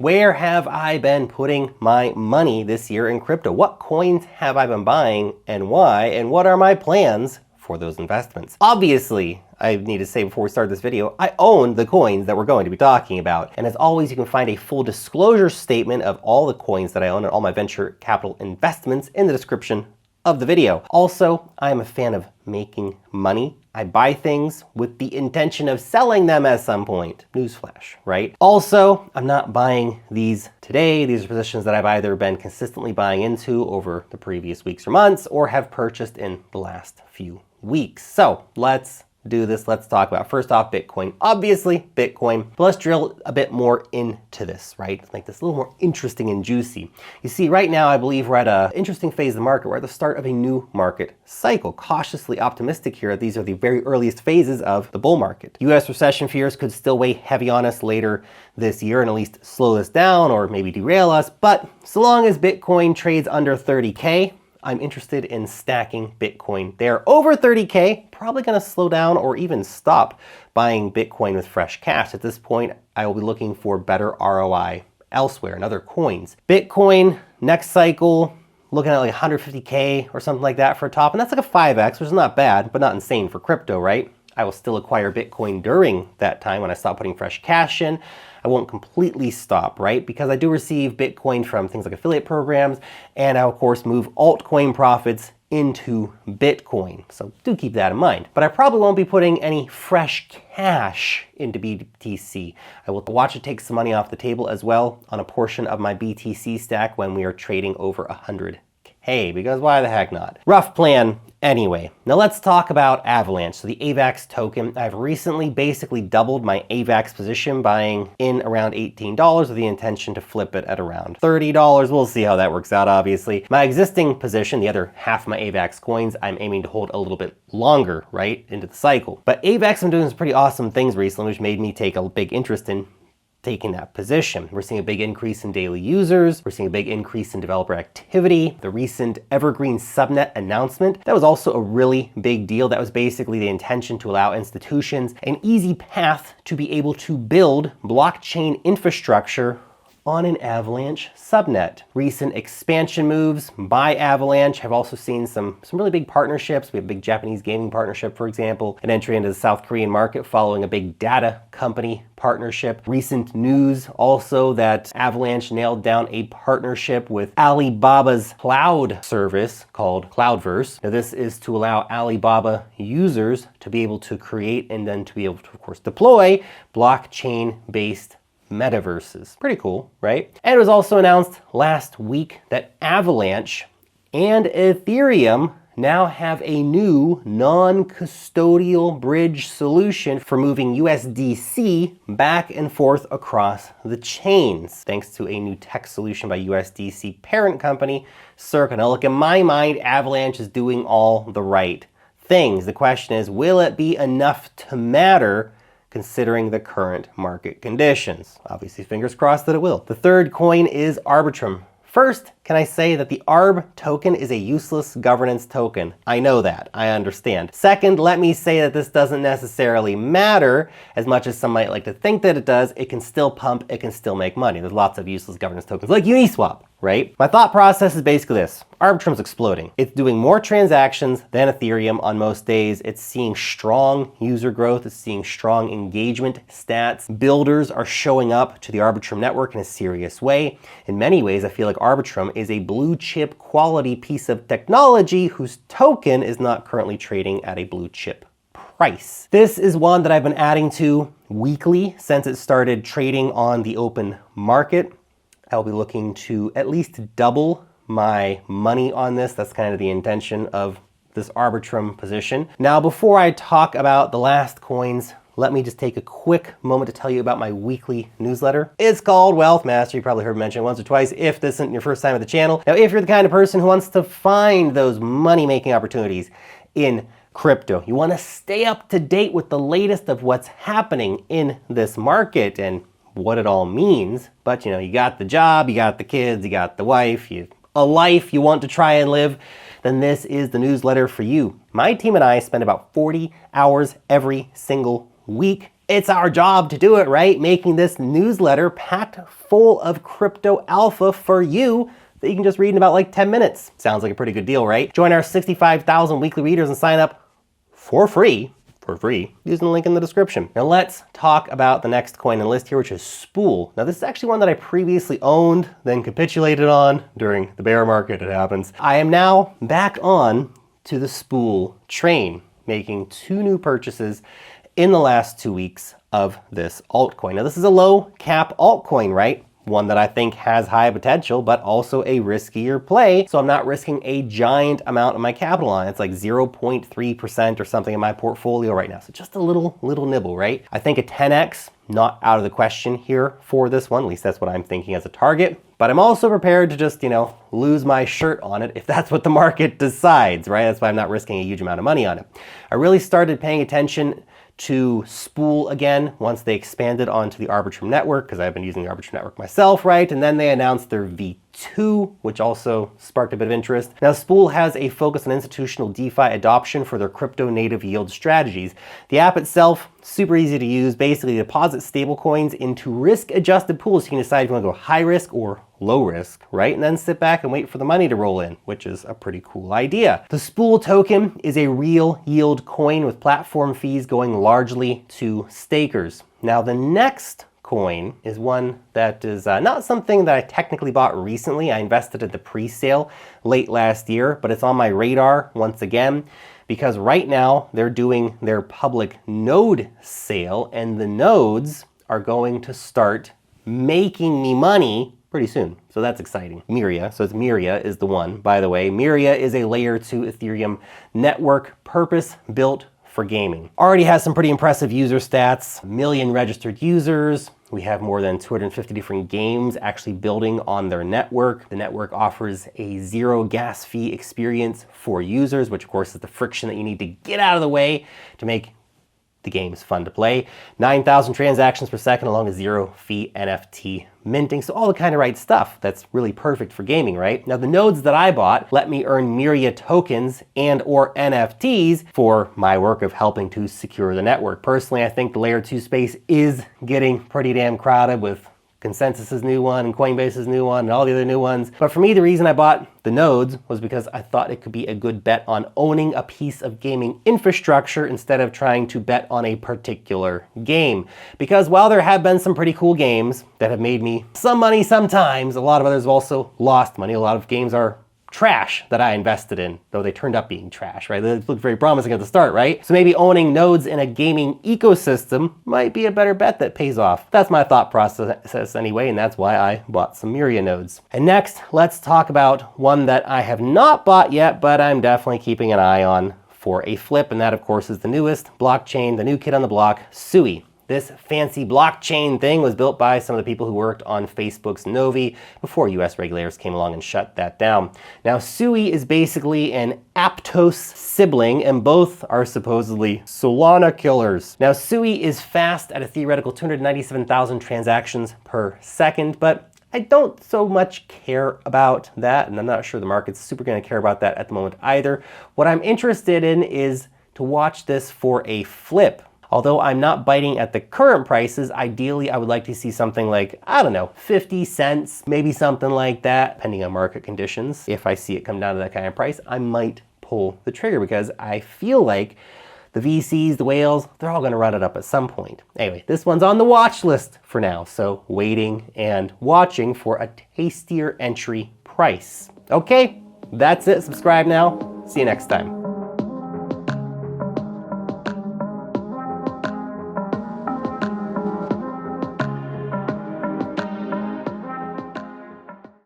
Where have I been putting my money this year in crypto? What coins have I been buying and why? And what are my plans for those investments? Obviously, I need to say before we start this video, I own the coins that we're going to be talking about. And as always, you can find a full disclosure statement of all the coins that I own and all my venture capital investments in the description of the video. Also, I am a fan of making money. I buy things with the intention of selling them at some point. Newsflash, right? Also, I'm not buying these today. These are positions that I've either been consistently buying into over the previous weeks or months or have purchased in the last few weeks. So let's do this. Let's talk about, first off, Bitcoin. Obviously, Bitcoin. But let's drill a bit more into this, right? Let's make this a little more interesting and juicy. You see, right now, I believe we're at an interesting phase of the market. We're at the start of a new market cycle. Cautiously optimistic here. These are the very earliest phases of the bull market. US recession fears could still weigh heavy on us later this year and at least slow us down or maybe derail us. But so long as Bitcoin trades under 30K, I'm interested in stacking Bitcoin there. Over 30K, probably going to slow down or even stop buying Bitcoin with fresh cash. At this point, I will be looking for better ROI elsewhere in other coins. Bitcoin, next cycle, looking at like 150K or something like that for a top. And that's like a 5X, which is not bad, but not insane for crypto, right? I will still acquire Bitcoin during that time when I stop putting fresh cash in. I won't completely stop, right? Because I do receive Bitcoin from things like affiliate programs, and I, of course, move altcoin profits into Bitcoin. So do keep that in mind. But I probably won't be putting any fresh cash into BTC. I will watch it take some money off the table as well on a portion of my BTC stack when we are trading over 100K, because why the heck not? Rough plan anyway. Now let's talk about Avalanche. So the AVAX token, I've recently basically doubled my AVAX position, buying in around $18 with the intention to flip it at around $30. We'll see how that works out, obviously. My existing position, the other half of my AVAX coins, I'm aiming to hold a little bit longer, right, into the cycle. But AVAX, I'm doing some pretty awesome things recently, which made me take a big interest in taking that position. We're seeing a big increase in daily users. We're seeing a big increase in developer activity. The recent Evergreen subnet announcement, that was also a really big deal. That was basically the intention to allow institutions an easy path to be able to build blockchain infrastructure on an Avalanche subnet. Recent expansion moves by Avalanche have also seen some really big partnerships. We have a big Japanese gaming partnership, for example, an entry into the South Korean market following a big data company partnership. Recent news also that Avalanche nailed down a partnership with Alibaba's cloud service called Cloudverse. Now this is to allow Alibaba users to be able to create and then to be able to, of course, deploy blockchain-based metaverses. Pretty cool, right? And it was also announced last week that Avalanche and Ethereum now have a new non-custodial bridge solution for moving USDC back and forth across the chains, thanks to a new tech solution by USDC parent company, Circa. Now look, in my mind, Avalanche is doing all the right things. The question is, will it be enough to matter considering the current market conditions? Obviously, fingers crossed that it will. The third coin is Arbitrum. First, can I say that the ARB token is a useless governance token? I know that, I understand. Second, let me say that this doesn't necessarily matter as much as some might like to think that it does. It can still pump, it can still make money. There's lots of useless governance tokens like Uniswap, right? My thought process is basically this. Arbitrum's exploding. It's doing more transactions than Ethereum on most days. It's seeing strong user growth. It's seeing strong engagement stats. Builders are showing up to the Arbitrum network in a serious way. In many ways, I feel like Arbitrum is a blue chip quality piece of technology whose token is not currently trading at a blue chip price. This is one that I've been adding to weekly since it started trading on the open market. I'll be looking to at least double my money on this. That's kind of the intention of this Arbitrum position. Now, before I talk about the last coins, let me just take a quick moment to tell you about my weekly newsletter. It's called Wealth Master. You probably heard me mention it once or twice if this isn't your first time at the channel. Now, if you're the kind of person who wants to find those money-making opportunities in crypto, you want to stay up to date with the latest of what's happening in this market and what it all means, but you know, you got the job, you got the kids, you got the wife, a life you want to try and live, then this is the newsletter for you. My team and I spend about 40 hours every single week it's our job to do it, right? Making this newsletter packed full of crypto alpha for you that you can just read in about like 10 minutes. Sounds like a pretty good deal, right? Join our 65,000 weekly readers and sign up for free using the link in the description. Now let's talk about the next coin on the list here, which is Spool. Now this is actually one that I previously owned, then capitulated on during the bear market. It happens. I am now back on to the Spool train, making 2 new purchases in the last 2 weeks of this altcoin. Now this is a low cap altcoin, right? One that I think has high potential, but also a riskier play. So I'm not risking a giant amount of my capital on it. It's like 0.3% or something in my portfolio right now. So just a little nibble, right? I think a 10x, not out of the question here for this one. At least that's what I'm thinking as a target. But I'm also prepared to just, lose my shirt on it if that's what the market decides, right? That's why I'm not risking a huge amount of money on it. I really started paying attention to Spool again once they expanded onto the Arbitrum network, because I've been using the Arbitrum network myself, right? And then they announced their V2, which also sparked a bit of interest. Now, Spool has a focus on institutional DeFi adoption for their crypto native yield strategies. The app itself, super easy to use. Basically, deposit stablecoins into risk-adjusted pools. You can decide if you want to go high risk or low risk, right? And then sit back and wait for the money to roll in, which is a pretty cool idea. The Spool token is a real yield coin with platform fees going largely to stakers. Now, the next coin is one that is not something that I technically bought recently. I invested at the pre-sale late last year, but it's on my radar once again, because right now they're doing their public node sale, and the nodes are going to start making me money pretty soon. So that's exciting. Myria, so it's Myria is the one, by the way. Myria is a layer 2 Ethereum network purpose-built for gaming. Already has some pretty impressive user stats, 1 million registered users. We have more than 250 different games actually building on their network. The network offers a 0 gas fee experience for users, which of course is the friction that you need to get out of the way to make the game's fun to play. 9,000 transactions per second along with 0 fee NFT minting. So all the kind of right stuff that's really perfect for gaming, right? Now the nodes that I bought let me earn Myria tokens and or NFTs for my work of helping to secure the network. Personally, I think the layer 2 space is getting pretty damn crowded with Consensus's new one and Coinbase's new one and all the other new ones. But for me, the reason I bought the nodes was because I thought it could be a good bet on owning a piece of gaming infrastructure instead of trying to bet on a particular game. Because while there have been some pretty cool games that have made me some money sometimes, a lot of others have also lost money. A lot of games are trash that I invested in, though they turned up being trash, right? They looked very promising at the start, right? So maybe owning nodes in a gaming ecosystem might be a better bet that pays off. That's my thought process anyway, and that's why I bought some Myria nodes. And next, let's talk about one that I have not bought yet, but I'm definitely keeping an eye on for a flip, and that of course is the newest blockchain, the new kid on the block, Sui. This fancy blockchain thing was built by some of the people who worked on Facebook's Novi before US regulators came along and shut that down. Now, Sui is basically an Aptos sibling, and both are supposedly Solana killers. Now, Sui is fast at a theoretical 297,000 transactions per second, but I don't so much care about that, and I'm not sure the market's super gonna care about that at the moment either. What I'm interested in is to watch this for a flip. Although I'm not biting at the current prices, ideally I would like to see something like, I don't know, 50 cents, maybe something like that, depending on market conditions. If I see it come down to that kind of price, I might pull the trigger because I feel like the VCs, the whales, they're all gonna run it up at some point. Anyway, this one's on the watch list for now, so waiting and watching for a tastier entry price. Okay, that's it. Subscribe now. See you next time.